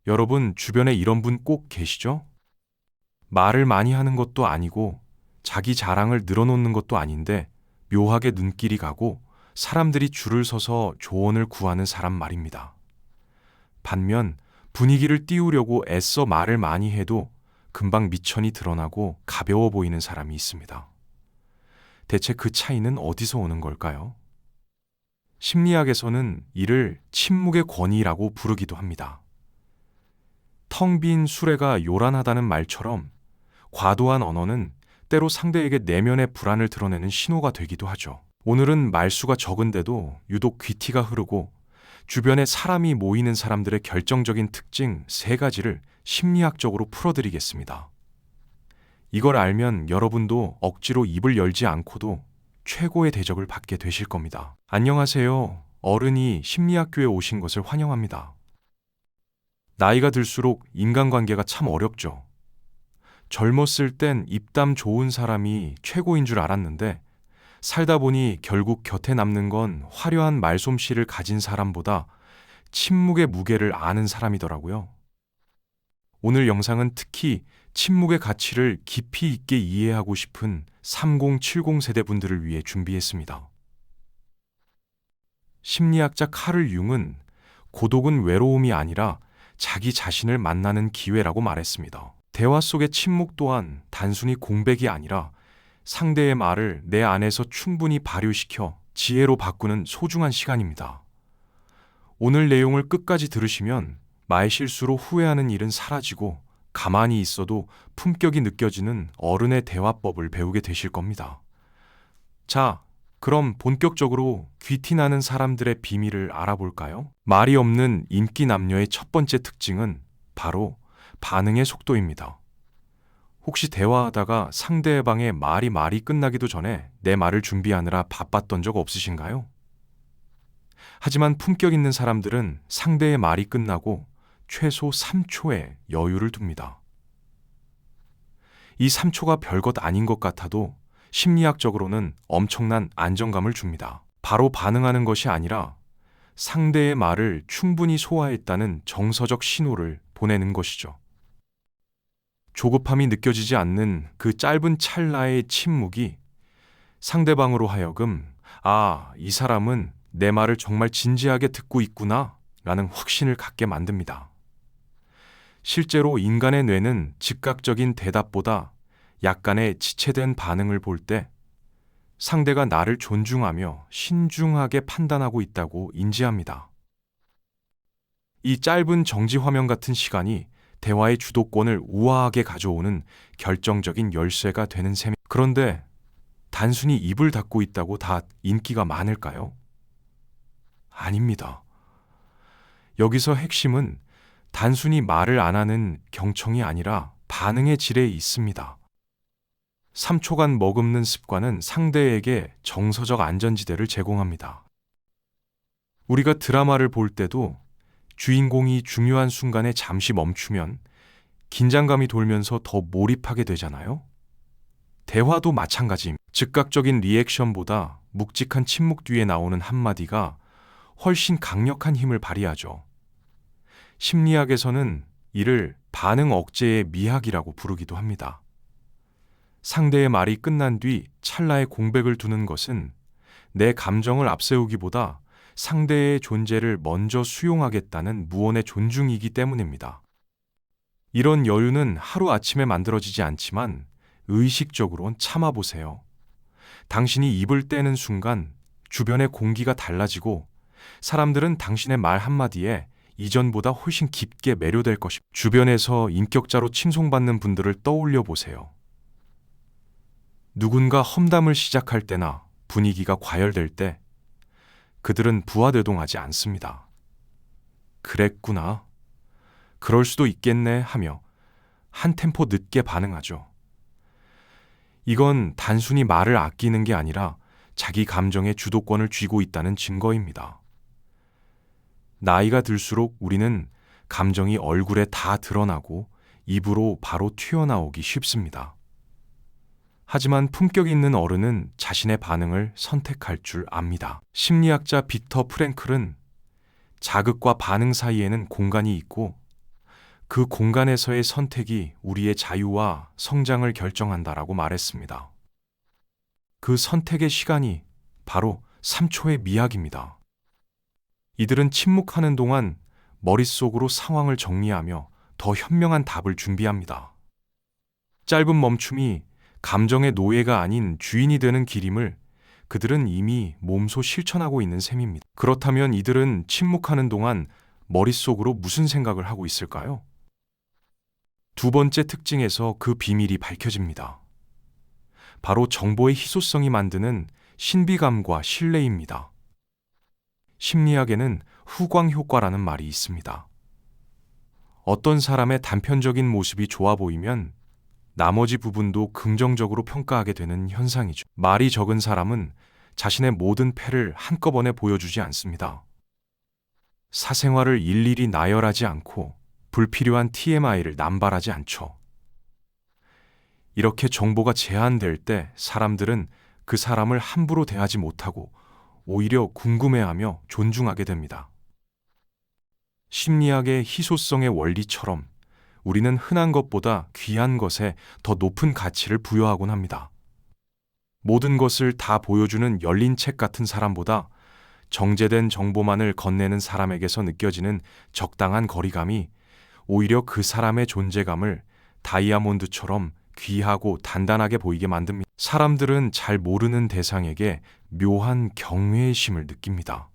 여러분 주변에 이런 분 꼭 계시죠? 말을 많이 하는 것도 아니고 자기 자랑을 늘어놓는 것도 아닌데 묘하게 눈길이 가고 사람들이 줄을 서서 조언을 구하는 사람 말입니다. 반면 분위기를 띄우려고 애써 말을 많이 해도 금방 미천이 드러나고 가벼워 보이는 사람이 있습니다. 대체 그 차이는 어디서 오는 걸까요? 심리학에서는 이를 침묵의 권위라고 부르기도 합니다. 텅 빈 수레가 요란하다는 말처럼 과도한 언어는 때로 상대에게 내면의 불안을 드러내는 신호가 되기도 하죠. 오늘은 말수가 적은데도 유독 귀티가 흐르고 주변에 사람이 모이는 사람들의 결정적인 특징 3가지를 심리학적으로 풀어드리겠습니다. 이걸 알면 여러분도 억지로 입을 열지 않고도 최고의 대접을 받게 되실 겁니다. 안녕하세요. 어른이 심리학교에 오신 것을 환영합니다. 나이가 들수록 인간관계가 참 어렵죠. 젊었을 땐 입담 좋은 사람이 최고인 줄 알았는데 살다 보니 결국 곁에 남는 건 화려한 말솜씨를 가진 사람보다 침묵의 무게를 아는 사람이더라고요. 오늘 영상은 특히 침묵의 가치를 깊이 있게 이해하고 싶은 3070 세대분들을 위해 준비했습니다. 심리학자 카를 융은 고독은 외로움이 아니라 자기 자신을 만나는 기회라고 말했습니다. 대화 속의 침묵 또한 단순히 공백이 아니라 상대의 말을 내 안에서 충분히 발효시켜 지혜로 바꾸는 소중한 시간입니다. 오늘 내용을 끝까지 들으시면 말 실수로 후회하는 일은 사라지고 가만히 있어도 품격이 느껴지는 어른의 대화법을 배우게 되실 겁니다. 자, 그럼 본격적으로 귀티나는 사람들의 비밀을 알아볼까요? 말이 없는 인기 남녀의 첫 번째 특징은 바로 반응의 속도입니다. 혹시 대화하다가 상대방의 말이 끝나기도 전에 내 말을 준비하느라 바빴던 적 없으신가요? 하지만 품격 있는 사람들은 상대의 말이 끝나고 최소 3초의 여유를 둡니다. 이 3초가 별것 아닌 것 같아도 심리학적으로는 엄청난 안정감을 줍니다. 바로 반응하는 것이 아니라 상대의 말을 충분히 소화했다는 정서적 신호를 보내는 것이죠. 조급함이 느껴지지 않는 그 짧은 찰나의 침묵이 상대방으로 하여금 이 사람은 내 말을 정말 진지하게 듣고 있구나 라는 확신을 갖게 만듭니다. 실제로 인간의 뇌는 즉각적인 대답보다 약간의 지체된 반응을 볼 때 상대가 나를 존중하며 신중하게 판단하고 있다고 인지합니다. 이 짧은 정지 화면 같은 시간이 대화의 주도권을 우아하게 가져오는 결정적인 열쇠가 되는 셈입니다. 그런데 단순히 입을 닫고 있다고 다 인기가 많을까요? 아닙니다. 여기서 핵심은 단순히 말을 안 하는 경청이 아니라 반응의 질에 있습니다. 3초간 머금는 습관은 상대에게 정서적 안전지대를 제공합니다. 우리가 드라마를 볼 때도 주인공이 중요한 순간에 잠시 멈추면 긴장감이 돌면서 더 몰입하게 되잖아요. 대화도 마찬가지입니다. 즉각적인 리액션보다 묵직한 침묵 뒤에 나오는 한마디가 훨씬 강력한 힘을 발휘하죠. 심리학에서는 이를 반응 억제의 미학이라고 부르기도 합니다. 상대의 말이 끝난 뒤 찰나의 공백을 두는 것은 내 감정을 앞세우기보다 상대의 존재를 먼저 수용하겠다는 무언의 존중이기 때문입니다. 이런 여유는 하루아침에 만들어지지 않지만 의식적으론 참아보세요. 당신이 입을 떼는 순간 주변의 공기가 달라지고 사람들은 당신의 말 한마디에 이전보다 훨씬 깊게 매료될 것입니다. 주변에서 인격자로 칭송받는 분들을 떠올려 보세요. 누군가 험담을 시작할 때나 분위기가 과열될 때 그들은 부하대동하지 않습니다. 그랬구나. 그럴 수도 있겠네 하며 한 템포 늦게 반응하죠. 이건 단순히 말을 아끼는 게 아니라 자기 감정의 주도권을 쥐고 있다는 증거입니다. 나이가 들수록 우리는 감정이 얼굴에 다 드러나고 입으로 바로 튀어나오기 쉽습니다. 하지만 품격 있는 어른은 자신의 반응을 선택할 줄 압니다. 심리학자 빅터 프랭클은 자극과 반응 사이에는 공간이 있고 그 공간에서의 선택이 우리의 자유와 성장을 결정한다라고 말했습니다. 그 선택의 시간이 바로 3초의 미학입니다. 이들은 침묵하는 동안 머릿속으로 상황을 정리하며 더 현명한 답을 준비합니다. 짧은 멈춤이 감정의 노예가 아닌 주인이 되는 길임을 그들은 이미 몸소 실천하고 있는 셈입니다. 그렇다면 이들은 침묵하는 동안 머릿속으로 무슨 생각을 하고 있을까요? 두 번째 특징에서 그 비밀이 밝혀집니다. 바로 정보의 희소성이 만드는 신비감과 신뢰입니다. 심리학에는 후광 효과라는 말이 있습니다. 어떤 사람의 단편적인 모습이 좋아 보이면 나머지 부분도 긍정적으로 평가하게 되는 현상이죠. 말이 적은 사람은 자신의 모든 패를 한꺼번에 보여주지 않습니다. 사생활을 일일이 나열하지 않고 불필요한 TMI를 남발하지 않죠. 이렇게 정보가 제한될 때 사람들은 그 사람을 함부로 대하지 못하고 오히려 궁금해하며 존중하게 됩니다. 심리학의 희소성의 원리처럼 우리는 흔한 것보다 귀한 것에 더 높은 가치를 부여하곤 합니다. 모든 것을 다 보여주는 열린 책 같은 사람보다 정제된 정보만을 건네는 사람에게서 느껴지는 적당한 거리감이 오히려 그 사람의 존재감을 다이아몬드처럼 귀하고 단단하게 보이게 만듭니다. 사람들은 잘 모르는 대상에게 묘한 경외심을 느낍니다.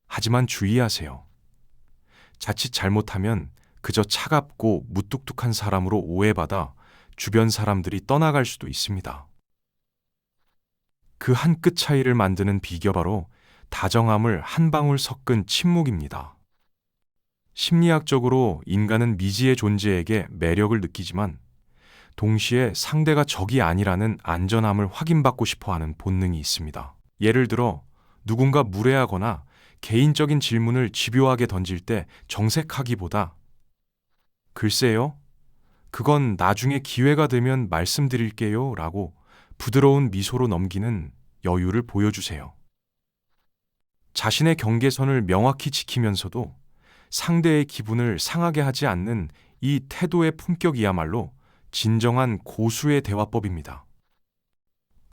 하지만 주의하세요. 자칫 잘못하면 그저 차갑고 무뚝뚝한 사람으로 오해받아 주변 사람들이 떠나갈 수도 있습니다. 그 한 끗 차이를 만드는 비결 바로 다정함을 한 방울 섞은 침묵입니다. 심리학적으로 인간은 미지의 존재에게 매력을 느끼지만 동시에 상대가 적이 아니라는 안전함을 확인받고 싶어하는 본능이 있습니다. 예를 들어 누군가 무례하거나 개인적인 질문을 집요하게 던질 때 정색하기보다 글쎄요, 그건 나중에 기회가 되면 말씀드릴게요 라고 부드러운 미소로 넘기는 여유를 보여주세요. 자신의 경계선을 명확히 지키면서도 상대의 기분을 상하게 하지 않는 이 태도의 품격이야말로 진정한 고수의 대화법입니다.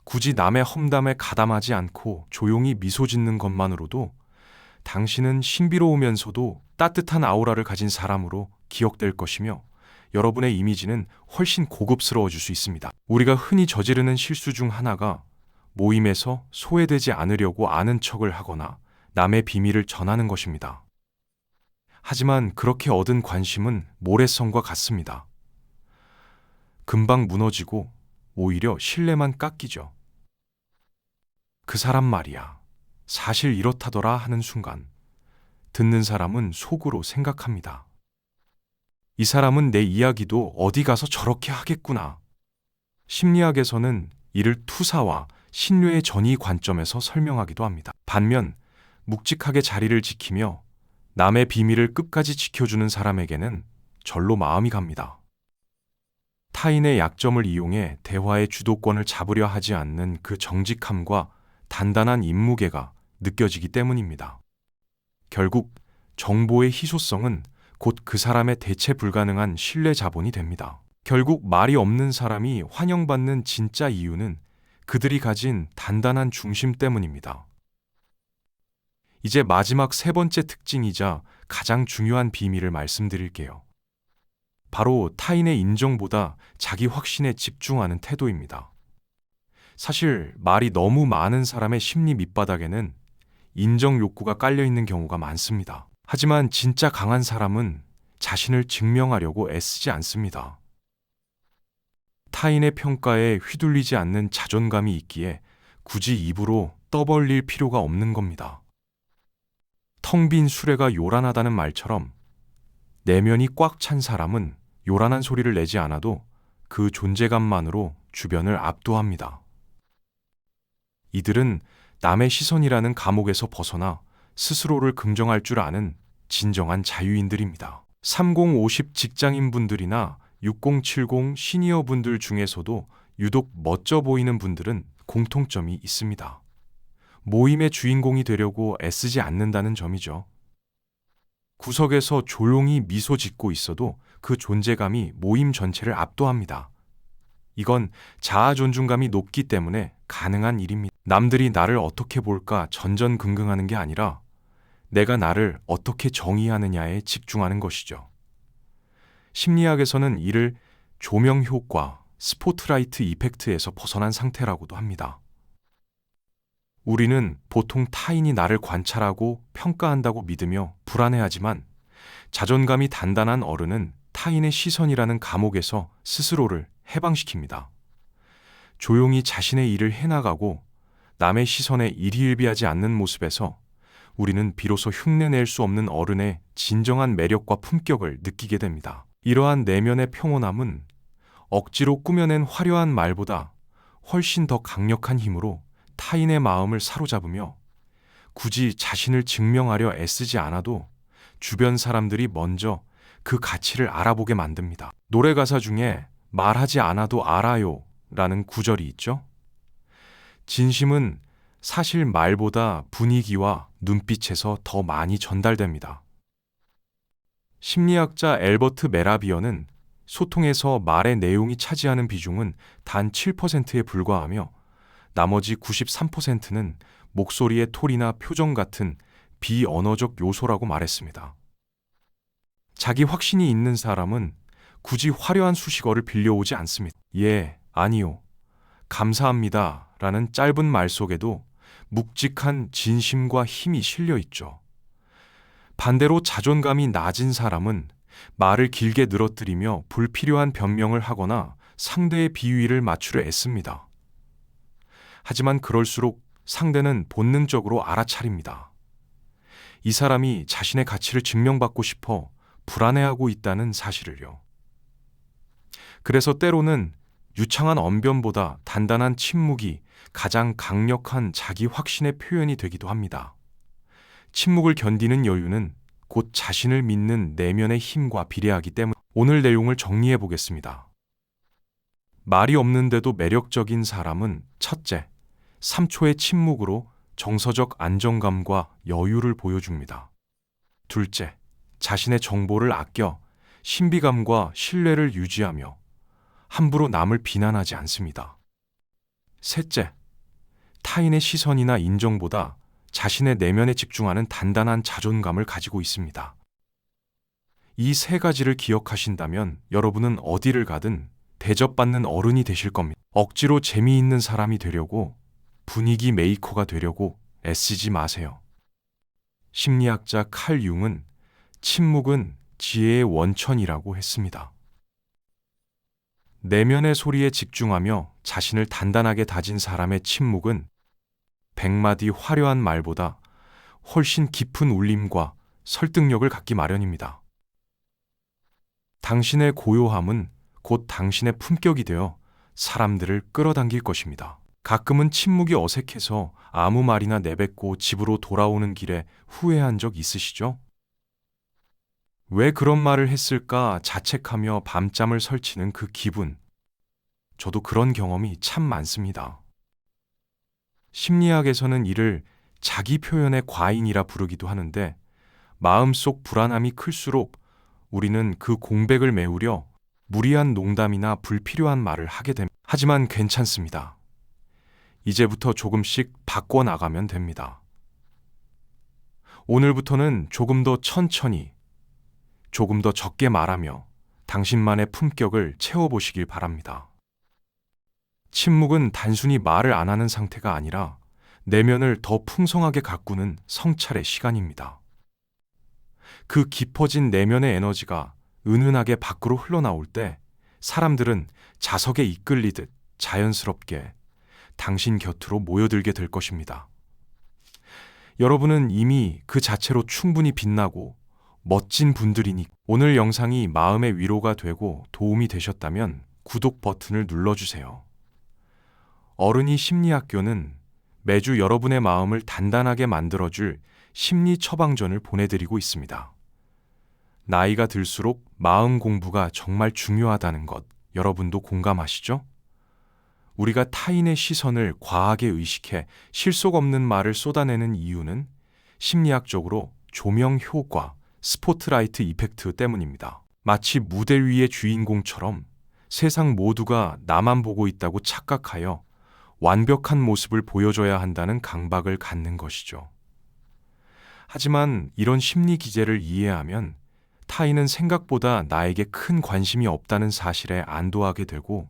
굳이 남의 험담에 가담하지 않고 조용히 미소 짓는 것만으로도 당신은 신비로우면서도 따뜻한 아우라를 가진 사람으로 기억될 것이며 여러분의 이미지는 훨씬 고급스러워질 수 있습니다. 우리가 흔히 저지르는 실수 중 하나가 모임에서 소외되지 않으려고 아는 척을 하거나 남의 비밀을 전하는 것입니다. 하지만 그렇게 얻은 관심은 모래성과 같습니다. 금방 무너지고 오히려 신뢰만 깎이죠. 그 사람 말이야, 사실 이렇다더라 하는 순간 듣는 사람은 속으로 생각합니다. 이 사람은 내 이야기도 어디 가서 저렇게 하겠구나. 심리학에서는 이를 투사와 신뢰의 전이 관점에서 설명하기도 합니다. 반면 묵직하게 자리를 지키며 남의 비밀을 끝까지 지켜주는 사람에게는 절로 마음이 갑니다. 타인의 약점을 이용해 대화의 주도권을 잡으려 하지 않는 그 정직함과 단단한 인무게가 느껴지기 때문입니다. 결국 정보의 희소성은 곧 그 사람의 대체 불가능한 신뢰 자본이 됩니다. 결국 말이 없는 사람이 환영받는 진짜 이유는 그들이 가진 단단한 중심 때문입니다. 이제 마지막 세 번째 특징이자 가장 중요한 비밀을 말씀드릴게요. 바로 타인의 인정보다 자기 확신에 집중하는 태도입니다. 사실 말이 너무 많은 사람의 심리 밑바닥에는 인정 욕구가 깔려 있는 경우가 많습니다. 하지만 진짜 강한 사람은 자신을 증명하려고 애쓰지 않습니다. 타인의 평가에 휘둘리지 않는 자존감이 있기에 굳이 입으로 떠벌릴 필요가 없는 겁니다. 텅 빈 수레가 요란하다는 말처럼 내면이 꽉 찬 사람은 요란한 소리를 내지 않아도 그 존재감만으로 주변을 압도합니다. 이들은 남의 시선이라는 감옥에서 벗어나 스스로를 긍정할 줄 아는 진정한 자유인들입니다. 30-50 직장인분들이나 60-70 시니어분들 중에서도 유독 멋져 보이는 분들은 공통점이 있습니다. 모임의 주인공이 되려고 애쓰지 않는다는 점이죠. 구석에서 조용히 미소 짓고 있어도 그 존재감이 모임 전체를 압도합니다. 이건 자아 존중감이 높기 때문에 가능한 일입니다. 남들이 나를 어떻게 볼까 전전긍긍하는 게 아니라 내가 나를 어떻게 정의하느냐에 집중하는 것이죠. 심리학에서는 이를 조명 효과, 스포트라이트 이펙트에서 벗어난 상태라고도 합니다. 우리는 보통 타인이 나를 관찰하고 평가한다고 믿으며 불안해하지만 자존감이 단단한 어른은 타인의 시선이라는 감옥에서 스스로를 해방시킵니다. 조용히 자신의 일을 해나가고 남의 시선에 일희일비하지 않는 모습에서 우리는 비로소 흉내낼 수 없는 어른의 진정한 매력과 품격을 느끼게 됩니다. 이러한 내면의 평온함은 억지로 꾸며낸 화려한 말보다 훨씬 더 강력한 힘으로 타인의 마음을 사로잡으며 굳이 자신을 증명하려 애쓰지 않아도 주변 사람들이 먼저 그 가치를 알아보게 만듭니다. 노래 가사 중에 말하지 않아도 알아요 라는 구절이 있죠. 진심은 사실 말보다 분위기와 눈빛에서 더 많이 전달됩니다. 심리학자 앨버트 메라비어는 소통에서 말의 내용이 차지하는 비중은 단 7%에 불과하며 나머지 93%는 목소리의 톤이나 표정 같은 비언어적 요소라고 말했습니다. 자기 확신이 있는 사람은 굳이 화려한 수식어를 빌려오지 않습니다. 예, 아니요, 감사합니다 라는 짧은 말 속에도 묵직한 진심과 힘이 실려 있죠. 반대로 자존감이 낮은 사람은 말을 길게 늘어뜨리며 불필요한 변명을 하거나 상대의 비위를 맞추려 애씁니다. 하지만 그럴수록 상대는 본능적으로 알아차립니다. 이 사람이 자신의 가치를 증명받고 싶어 불안해하고 있다는 사실을요. 그래서 때로는 유창한 언변보다 단단한 침묵이 가장 강력한 자기 확신의 표현이 되기도 합니다. 침묵을 견디는 여유는 곧 자신을 믿는 내면의 힘과 비례하기 때문에 오늘 내용을 정리해 보겠습니다. 말이 없는데도 매력적인 사람은 첫째, 3초의 침묵으로 정서적 안정감과 여유를 보여줍니다. 둘째, 자신의 정보를 아껴 신비감과 신뢰를 유지하며 함부로 남을 비난하지 않습니다. 셋째, 타인의 시선이나 인정보다 자신의 내면에 집중하는 단단한 자존감을 가지고 있습니다. 이 세 가지를 기억하신다면 여러분은 어디를 가든 대접받는 어른이 되실 겁니다. 억지로 재미있는 사람이 되려고, 분위기 메이커가 되려고 애쓰지 마세요. 심리학자 칼 융은 침묵은 지혜의 원천이라고 했습니다. 내면의 소리에 집중하며 자신을 단단하게 다진 사람의 침묵은 100마디 화려한 말보다 훨씬 깊은 울림과 설득력을 갖기 마련입니다. 당신의 고요함은 곧 당신의 품격이 되어 사람들을 끌어당길 것입니다. 가끔은 침묵이 어색해서 아무 말이나 내뱉고 집으로 돌아오는 길에 후회한 적 있으시죠? 왜 그런 말을 했을까 자책하며 밤잠을 설치는 그 기분. 저도 그런 경험이 참 많습니다. 심리학에서는 이를 자기 표현의 과잉이라 부르기도 하는데 마음속 불안함이 클수록 우리는 그 공백을 메우려 무리한 농담이나 불필요한 말을 하게 됩니다. 하지만 괜찮습니다. 이제부터 조금씩 바꿔나가면 됩니다. 오늘부터는 조금 더 천천히, 조금 더 적게 말하며 당신만의 품격을 채워보시길 바랍니다. 침묵은 단순히 말을 안 하는 상태가 아니라 내면을 더 풍성하게 가꾸는 성찰의 시간입니다. 그 깊어진 내면의 에너지가 은은하게 밖으로 흘러나올 때 사람들은 자석에 이끌리듯 자연스럽게 당신 곁으로 모여들게 될 것입니다. 여러분은 이미 그 자체로 충분히 빛나고 멋진 분들이니 오늘 영상이 마음의 위로가 되고 도움이 되셨다면 구독 버튼을 눌러주세요. 어른이 심리학교는 매주 여러분의 마음을 단단하게 만들어줄 심리 처방전을 보내드리고 있습니다. 나이가 들수록 마음 공부가 정말 중요하다는 것 여러분도 공감하시죠? 우리가 타인의 시선을 과하게 의식해 실속 없는 말을 쏟아내는 이유는 심리학적으로 조명 효과, 스포트라이트 이펙트 때문입니다. 마치 무대 위의 주인공처럼 세상 모두가 나만 보고 있다고 착각하여 완벽한 모습을 보여줘야 한다는 강박을 갖는 것이죠. 하지만 이런 심리 기제를 이해하면 타인은 생각보다 나에게 큰 관심이 없다는 사실에 안도하게 되고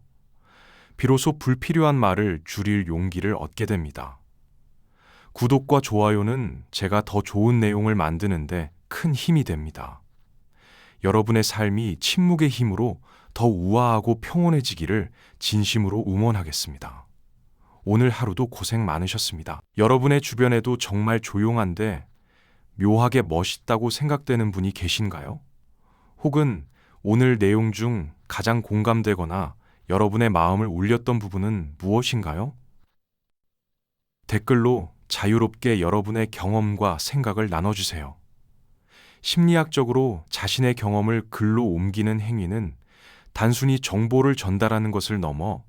비로소 불필요한 말을 줄일 용기를 얻게 됩니다. 구독과 좋아요는 제가 더 좋은 내용을 만드는데 큰 힘이 됩니다. 여러분의 삶이 침묵의 힘으로 더 우아하고 평온해지기를 진심으로 응원하겠습니다. 오늘 하루도 고생 많으셨습니다. 여러분의 주변에도 정말 조용한데 묘하게 멋있다고 생각되는 분이 계신가요? 혹은 오늘 내용 중 가장 공감되거나 여러분의 마음을 울렸던 부분은 무엇인가요? 댓글로 자유롭게 여러분의 경험과 생각을 나눠주세요. 심리학적으로 자신의 경험을 글로 옮기는 행위는 단순히 정보를 전달하는 것을 넘어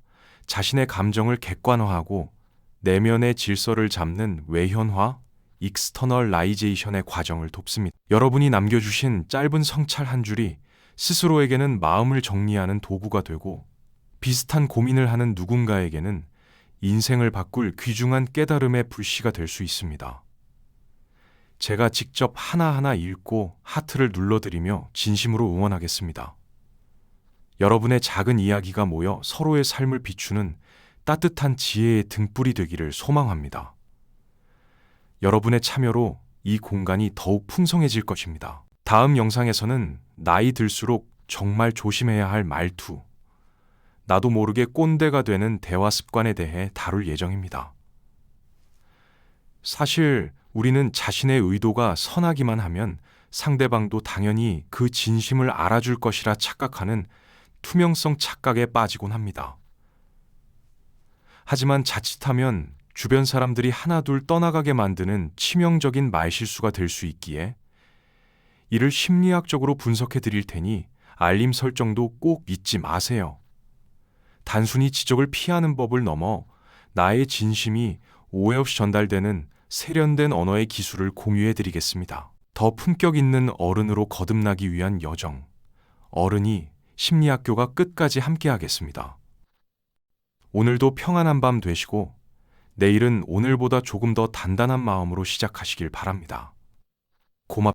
자신의 감정을 객관화하고 내면의 질서를 잡는 외현화, 익스터널라이제이션의 과정을 돕습니다. 여러분이 남겨주신 짧은 성찰 한 줄이 스스로에게는 마음을 정리하는 도구가 되고 비슷한 고민을 하는 누군가에게는 인생을 바꿀 귀중한 깨달음의 불씨가 될 수 있습니다. 제가 직접 하나하나 읽고 하트를 눌러드리며 진심으로 응원하겠습니다. 여러분의 작은 이야기가 모여 서로의 삶을 비추는 따뜻한 지혜의 등불이 되기를 소망합니다. 여러분의 참여로 이 공간이 더욱 풍성해질 것입니다. 다음 영상에서는 나이 들수록 정말 조심해야 할 말투, 나도 모르게 꼰대가 되는 대화 습관에 대해 다룰 예정입니다. 사실 우리는 자신의 의도가 선하기만 하면 상대방도 당연히 그 진심을 알아줄 것이라 착각하는 투명성 착각에 빠지곤 합니다. 하지만 자칫하면 주변 사람들이 하나둘 떠나가게 만드는 치명적인 말실수가 될 수 있기에 이를 심리학적으로 분석해 드릴 테니 알림 설정도 꼭 잊지 마세요. 단순히 지적을 피하는 법을 넘어 나의 진심이 오해 없이 전달되는 세련된 언어의 기술을 공유해 드리겠습니다. 더 품격 있는 어른으로 거듭나기 위한 여정, 어른이 심리학교가 끝까지 함께하겠습니다. 오늘도 평안한 밤 되시고 내일은 오늘보다 조금 더 단단한 마음으로 시작하시길 바랍니다. 고맙습니다.